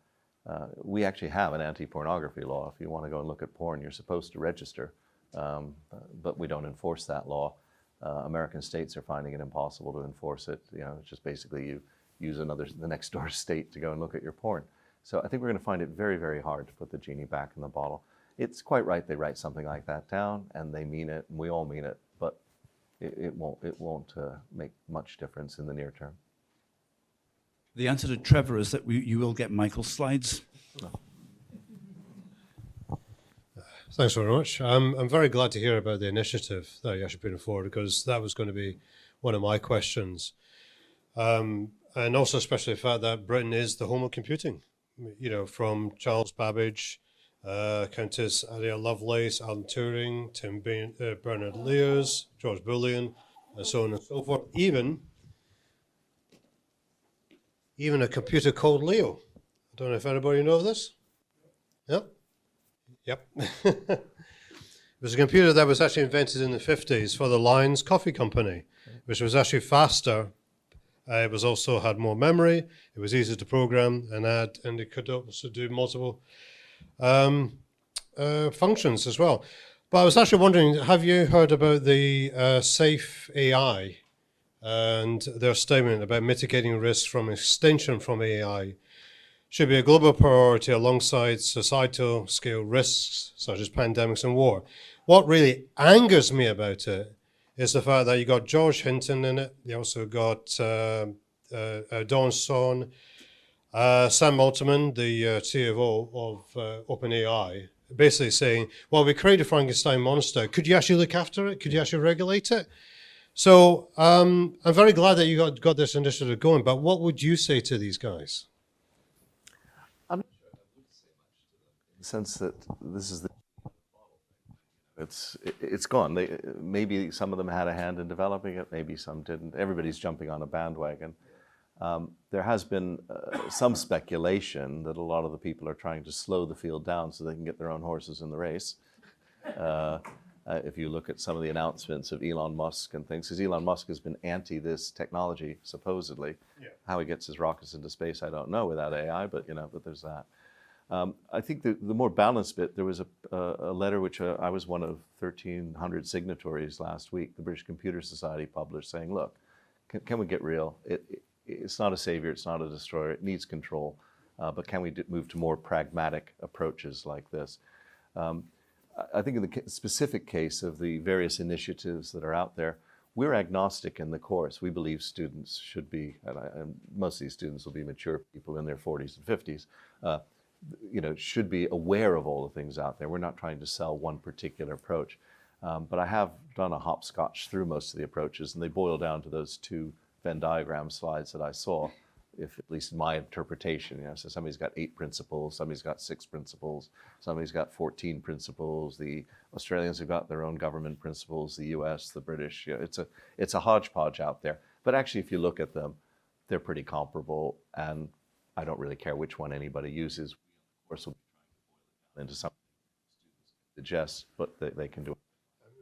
We actually have an anti-pornography law. If you want to go and look at porn, you're supposed to register, but we don't enforce that law. American states are finding it impossible to enforce it. It's just basically you use the next door state to go and look at your porn. So I think we're going to find it very, very hard to put the genie back in the bottle. It's quite right they write something like that down, and they mean it, and we all mean it, but it won't make much difference in the near term. The answer to Trevor is that you will get Michael's slides. Thanks very much. I'm very glad to hear about the initiative that you're actually putting forward, because that was going to be one of my questions. And also especially the fact that Britain is the home of computing, you know, from Charles Babbage, Countess Ada Lovelace, Alan Turing, Bernard Lears, George Bullion, and so on and so forth. Even a computer called Leo. I don't know if anybody knows this. Yep. Yep. It was a computer that was actually invented in the 50s for the Lions Coffee Company, which was actually faster. It was also had more memory. It was easier to program and it could also do multiple functions as well. But I was actually wondering, have you heard about the Safe AI and their statement about mitigating risks from extinction from AI? Should be a global priority alongside societal scale risks such as pandemics and war. What really angers me about it is the fact that you got George Hinton in it. You also got Dawn Son, Sam Altman, the CFO of OpenAI, basically saying, well, we created a Frankenstein monster. Could you actually look after it? Could you actually regulate it? So I'm very glad that you got this initiative going, but what would you say to these guys? Sense that this is it's gone. Maybe some of them had a hand in developing it, maybe some didn't. Everybody's jumping on a bandwagon. There has been some speculation that a lot of the people are trying to slow the field down so they can get their own horses in the race. If you look at some of the announcements of Elon Musk and things, because Elon Musk has been anti this technology, supposedly. Yeah. How he gets his rockets into space, I don't know without AI, but but there's that. I think the more balanced bit, there was a letter which I was one of 1,300 signatories last week, the British Computer Society published, saying, look, can we get real? It's not a savior, it's not a destroyer, it needs control, but can we move to more pragmatic approaches like this? I think in the specific case of the various initiatives that are out there, we're agnostic in the course. We believe students should be, and most of these students will be mature people in their 40s and 50s, should be aware of all the things out there. We're not trying to sell one particular approach. But I have done a hopscotch through most of the approaches, and they boil down to those two Venn diagram slides that I saw, if at least in my interpretation. So somebody's got 8 principles, somebody's got 6 principles, somebody's got 14 principles. The Australians have got their own government principles, the US, the British. It's a hodgepodge out there. But actually, if you look at them, they're pretty comparable, and I don't really care which one anybody uses. Of course, we'll be trying to boil it down into something students digest, but they can do it.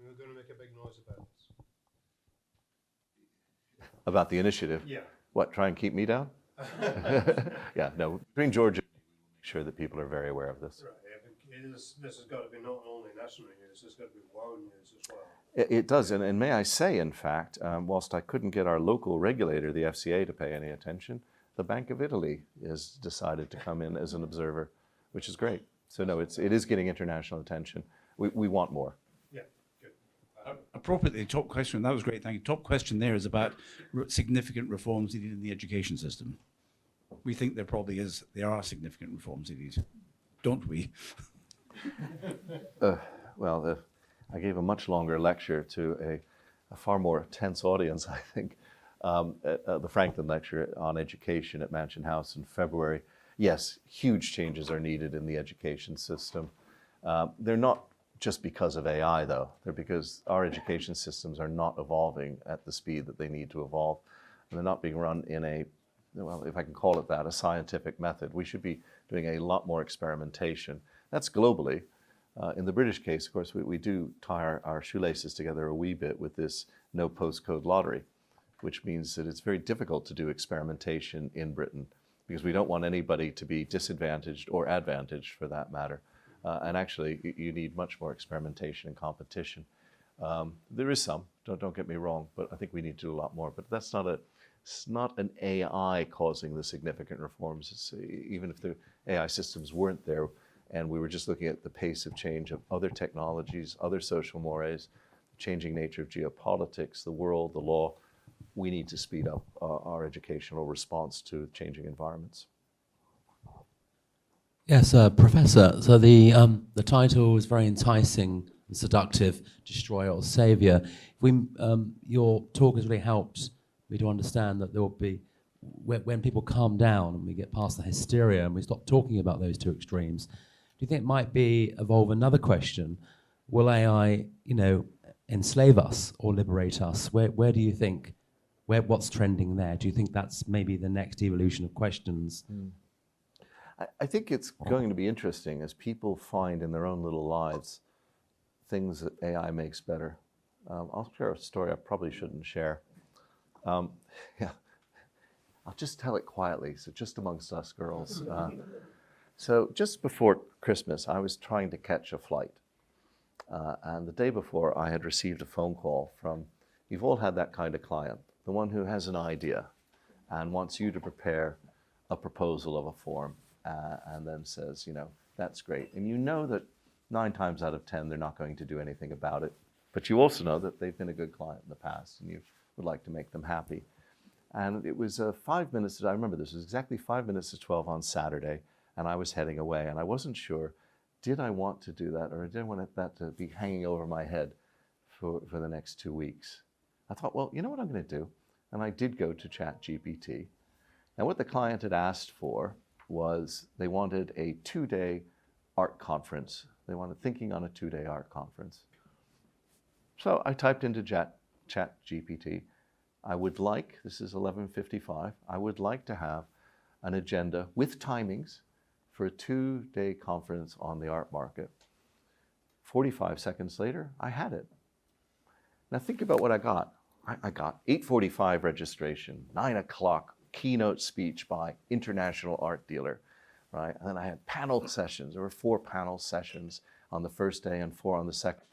We're going to make a big noise about this. About the initiative? Yeah. What, try and keep me down? Yeah, no, between George and me, we'll make sure that people are very aware of this. Right, yeah, this has got to be not only national news, it's got to be world news as well. It does, and may I say, in fact, whilst I couldn't get our local regulator, the FCA, to pay any attention, the Bank of Italy has decided to come in as an observer, which is great. So no, it is getting international attention. We want more. Yeah, good. Appropriately, top question, that was great, thank you. Top question there is about significant reforms needed in the education system. We think there are significant reforms needed, don't we? Well, I gave a much longer lecture to a far more tense audience, I think, at the Franklin Lecture on Education at Mansion House in February. Yes, huge changes are needed in the education system. They're not just because of AI, though. They're because our education systems are not evolving at the speed that they need to evolve. And they're not being run in well, if I can call it that, a scientific method. We should be doing a lot more experimentation. That's globally. In the British case, of course, we do tie our shoelaces together a wee bit with this no postcode lottery, which means that it's very difficult to do experimentation in Britain because we don't want anybody to be disadvantaged or advantaged for that matter. And actually, you need much more experimentation and competition. There is some, don't get me wrong, but I think we need to do a lot more. But it's not an AI causing the significant reforms. Even if the AI systems weren't there, And we were just looking at the pace of change of other technologies, other social mores, the changing nature of geopolitics, the world, the law. We need to speed up our educational response to changing environments. Yes, Professor. So the title is very enticing and seductive, Destroy or Saviour. Your talk has really helped me to understand that there will be, when people calm down and we get past the hysteria and we stop talking about those two extremes, do you think it might evolve another question? Will AI, enslave us or liberate us? Where do you think, what's trending there? Do you think that's maybe the next evolution of questions? I think it's going to be interesting as people find in their own little lives things that AI makes better. I'll share a story I probably shouldn't share. Yeah, I'll just tell it quietly, so just amongst us girls. So just before Christmas, I was trying to catch a flight. And the day before, I had received a phone call from, you've all had that kind of client, the one who has an idea and wants you to prepare a proposal of a form. And then says, that's great. And you know that 9 times out of 10, they're not going to do anything about it. But you also know that they've been a good client in the past and you would like to make them happy. And it was 5 minutes, I remember this was exactly 5 minutes to 12 on Saturday, and I was heading away. And I wasn't sure, did I want to do that or did I want that to be hanging over my head for the next 2 weeks? I thought, well, you know what I'm going to do? And I did go to ChatGPT. And what the client had asked for was they wanted a 2-day art conference. They wanted thinking on a 2-day art conference. So I typed into ChatGPT, I would like, this is 11:55, I would like to have an agenda with timings for a 2-day conference on the art market. 45 seconds later, I had it. Now think about what I got. I got 8:45 registration, 9 o'clock keynote speech by international art dealer, right? And then I had panel sessions. There were 4 panel sessions on the first day and 4 on the second.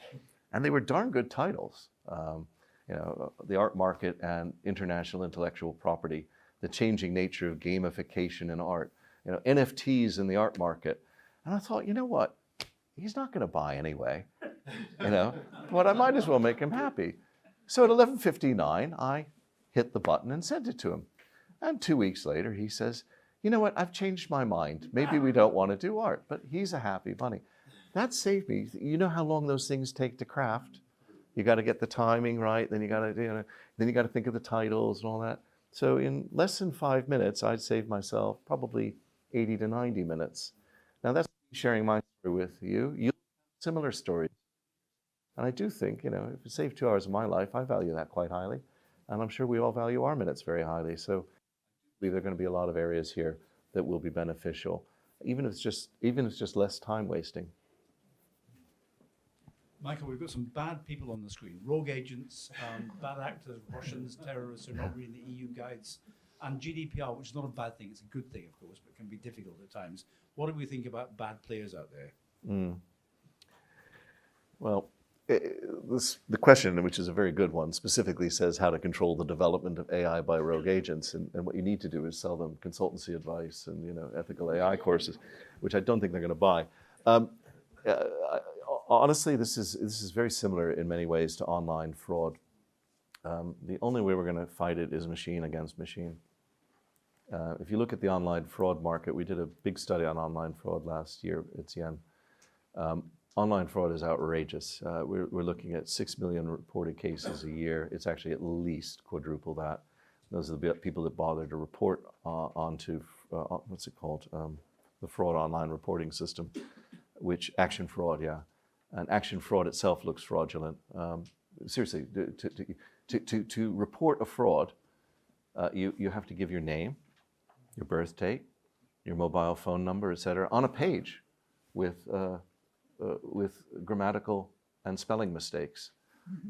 And they were darn good titles. The art market and international intellectual property, the changing nature of gamification in art, NFTs in the art market. And I thought, you know what? He's not going to buy anyway, but I might as well make him happy. So at 11:59, I hit the button and sent it to him. And 2 weeks later, he says, you know what, I've changed my mind. Maybe we don't want to do art, but he's a happy bunny. That saved me. You know how long those things take to craft? You got to get the timing right, then you got to think of the titles and all that. So in less than 5 minutes, I'd saved myself probably 80 to 90 minutes. Now that's sharing my story with you. You have similar stories. And I do think, if it saved 2 hours of my life, I value that quite highly. And I'm sure we all value our minutes very highly. So I believe there are going to be a lot of areas here that will be beneficial, even if it's just less time wasting. Michael, we've got some bad people on the screen. Rogue agents, bad actors, Russians, terrorists who are not reading the EU guides, and GDPR, which is not a bad thing. It's a good thing, of course, but can be difficult at times. What do we think about bad players out there? Well, the question, which is a very good one, specifically says how to control the development of AI by rogue agents. And what you need to do is sell them consultancy advice and ethical AI courses, which I don't think they're going to buy. Honestly, this is very similar in many ways to online fraud. The only way we're going to fight it is machine against machine. If you look at the online fraud market, we did a big study on online fraud last year at CN. Online fraud is outrageous. We're looking at 6 million reported cases a year. It's actually at least quadruple that. Those are the people that bother to report onto, what's it called? The fraud online reporting system, which action fraud, yeah. And action fraud itself looks fraudulent. Seriously, to report a fraud, you have to give your name, your birth date, your mobile phone number, etc., on a page with grammatical and spelling mistakes,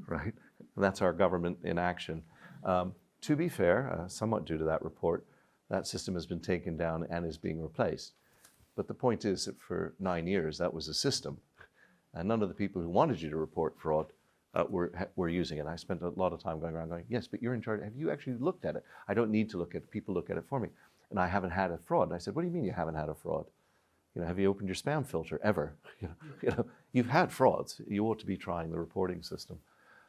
right? And that's our government in action. To be fair, somewhat due to that report, that system has been taken down and is being replaced. But the point is that for 9 years, that was a system. And none of the people who wanted you to report fraud were using it. I spent a lot of time going around going, yes, but you're in charge. Have you actually looked at it? I don't need to look at it. People look at it for me. And I haven't had a fraud. And I said, what do you mean you haven't had a fraud? have you opened your spam filter ever? You've had frauds. You ought to be trying the reporting system.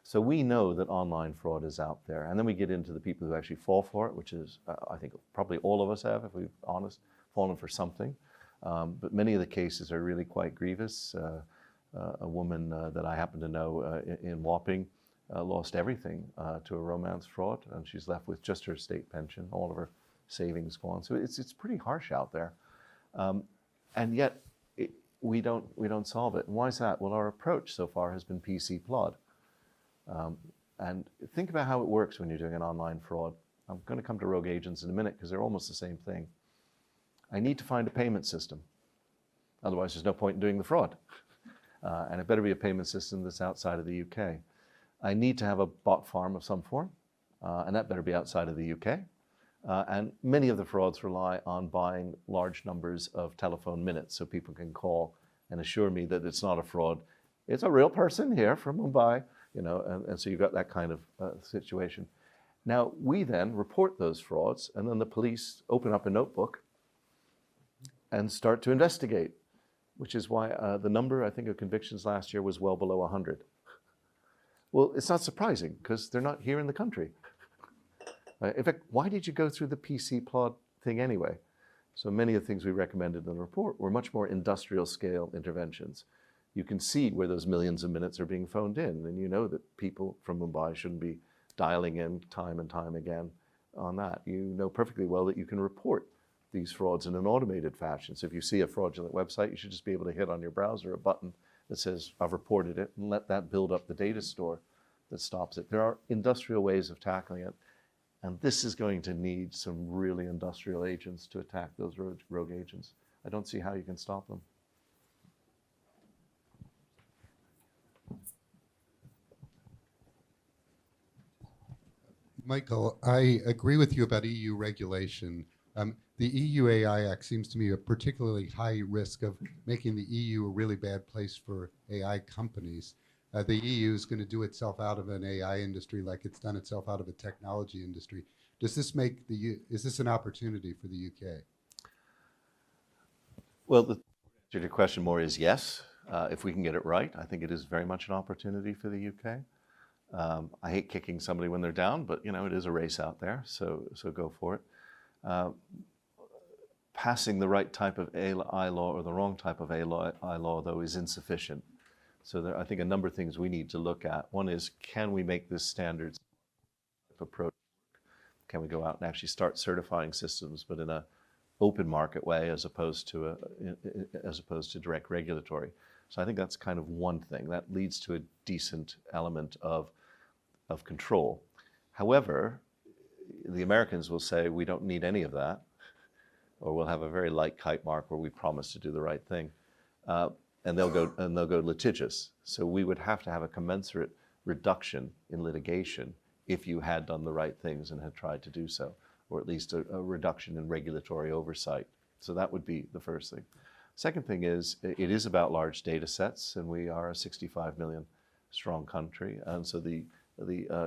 So we know that online fraud is out there. And then we get into the people who actually fall for it, which is, I think, probably all of us have, if we're honest, fallen for something. But many of the cases are really quite grievous. A woman that I happen to know in Wapping lost everything to a romance fraud, and she's left with just her state pension, all of her savings gone. So it's pretty harsh out there. And yet, we don't solve it. And why is that? Well, our approach so far has been PC plod. And think about how it works when you're doing an online fraud. I'm going to come to rogue agents in a minute because they're almost the same thing. I need to find a payment system. Otherwise, there's no point in doing the fraud. And it better be a payment system that's outside of the UK. I need to have a bot farm of some form, and that better be outside of the UK. And many of the frauds rely on buying large numbers of telephone minutes so people can call and assure me that it's not a fraud. It's a real person here from Mumbai, and so you've got that kind of situation. Now, we then report those frauds, and then the police open up a notebook and start to investigate, which is why the number, I think, of convictions last year was well below 100. Well, it's not surprising, because they're not here in the country. In fact, why did you go through the PC plot thing anyway? So many of the things we recommended in the report were much more industrial scale interventions. You can see where those millions of minutes are being phoned in, and you know that people from Mumbai shouldn't be dialing in time and time again on that. You know perfectly well that you can report these frauds in an automated fashion. So if you see a fraudulent website, you should just be able to hit on your browser a button that says, I've reported it, and let that build up the data store that stops it. There are industrial ways of tackling it, and this is going to need some really industrial agents to attack those rogue agents. I don't see how you can stop them. Michael, I agree with you about EU regulation. The EU AI Act seems to me a particularly high risk of making the EU a really bad place for AI companies. The EU is going to do itself out of an AI industry like it's done itself out of a technology industry. Does this make is this an opportunity for the UK? Well, the answer to your question more is yes. If we can get it right, I think it is very much an opportunity for the UK. I hate kicking somebody when they're down, but it is a race out there, so go for it. Passing the right type of AI law or the wrong type of AI law, though, is insufficient. So I think a number of things we need to look at. One is, can we make this standards approach? Can we go out and actually start certifying systems, but in an open market way as opposed to direct regulatory? So I think that's kind of one thing. That leads to a decent element of control. However, the Americans will say we don't need any of that, or we'll have a very light kite mark where we promise to do the right thing, and they'll go litigious. So we would have to have a commensurate reduction in litigation if you had done the right things and had tried to do so, or at least a reduction in regulatory oversight. So that would be the first thing. Second thing is, it is about large data sets, and we are a 65 million strong country. And so the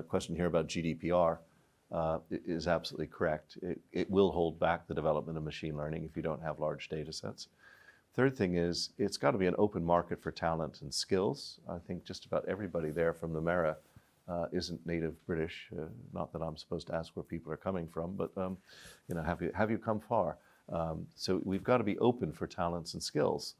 question here about GDPR is absolutely correct. It will hold back the development of machine learning if you don't have large data sets. Third thing is, it's got to be an open market for talent and skills. I think just about everybody there from the Mera isn't native British. Not that I'm supposed to ask where people are coming from, but have you come far? So we've got to be open for talents and skills.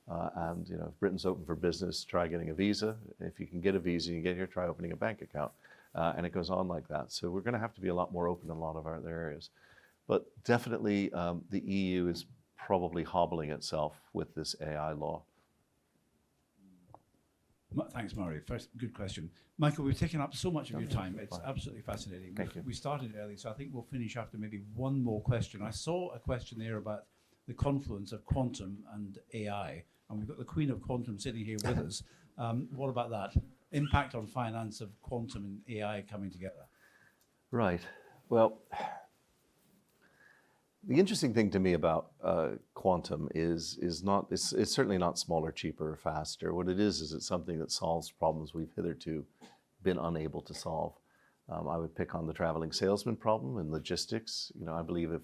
And if Britain's open for business, try getting a visa. If you can get a visa and you get here, try opening a bank account. And it goes on like that. So we're going to have to be a lot more open in a lot of other areas. But definitely the EU is probably hobbling itself with this AI law. Thanks, Murray. First, good question. Michael, we've taken up so much of your time. It's absolutely fascinating. Thank you. We started early, so I think we'll finish after maybe one more question. I saw a question there about the confluence of quantum and AI, and we've got the Queen of Quantum sitting here with us. What about that? Impact on finance of quantum and AI coming together? Right. Well, the interesting thing to me about quantum is it's certainly not smaller, cheaper, or faster. What it is it's something that solves problems we've hitherto been unable to solve. I would pick on the traveling salesman problem in logistics. I believe if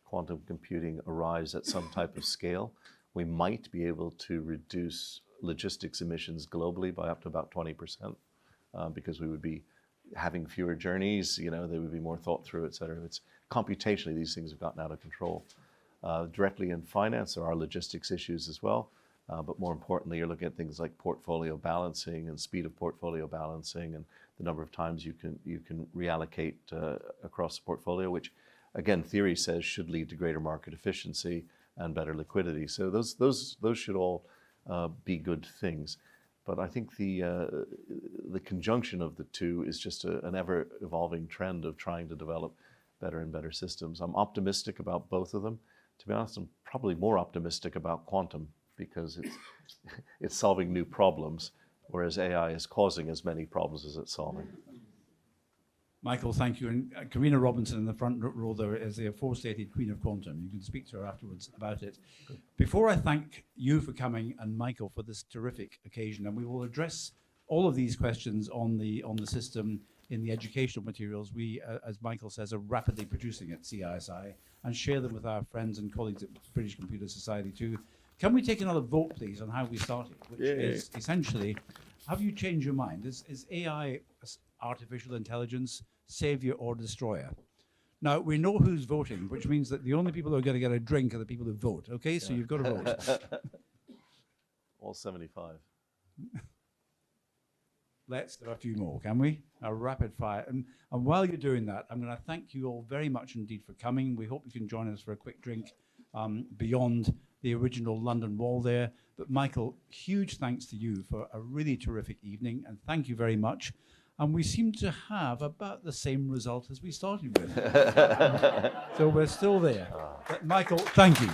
quantum computing arrives at some type of scale, we might be able to reduce logistics emissions globally by up to about 20%, because we would be having fewer journeys, they would be more thought through, et cetera. It's computationally, these things have gotten out of control. Directly in finance, there are logistics issues as well. But more importantly, you're looking at things like portfolio balancing and speed of portfolio balancing and the number of times you can reallocate across the portfolio, which, again, theory says should lead to greater market efficiency and better liquidity. So those should all be good things. But I think the conjunction of the two is just an ever-evolving trend of trying to develop better and better systems. I'm optimistic about both of them. To be honest, I'm probably more optimistic about quantum, because it's solving new problems, whereas AI is causing as many problems as it's solving. Michael, thank you. And Karina Robinson in the front row there is the aforestated Queen of Quantum. You can speak to her afterwards about it. Good. Before I thank you for coming and Michael for this terrific occasion, and we will address all of these questions on the system in the educational materials we, as Michael says, are rapidly producing at CISI, and share them with our friends and colleagues at British Computer Society too. Can we take another vote, please, on how we started, which is essentially, have you changed your mind? Is AI, artificial intelligence, saviour or destroyer? Now, we know who's voting, which means that the only people who are going to get a drink are the people who vote, okay? So you've got to vote. All 75. Let's have a few more, can we? A rapid fire. And while you're doing that, I'm going to thank you all very much indeed for coming. We hope you can join us for a quick drink beyond the original London Wall there. But Michael, huge thanks to you for a really terrific evening, and thank you very much. And we seem to have about the same result as we started with. So we're still there. But Michael, thank you.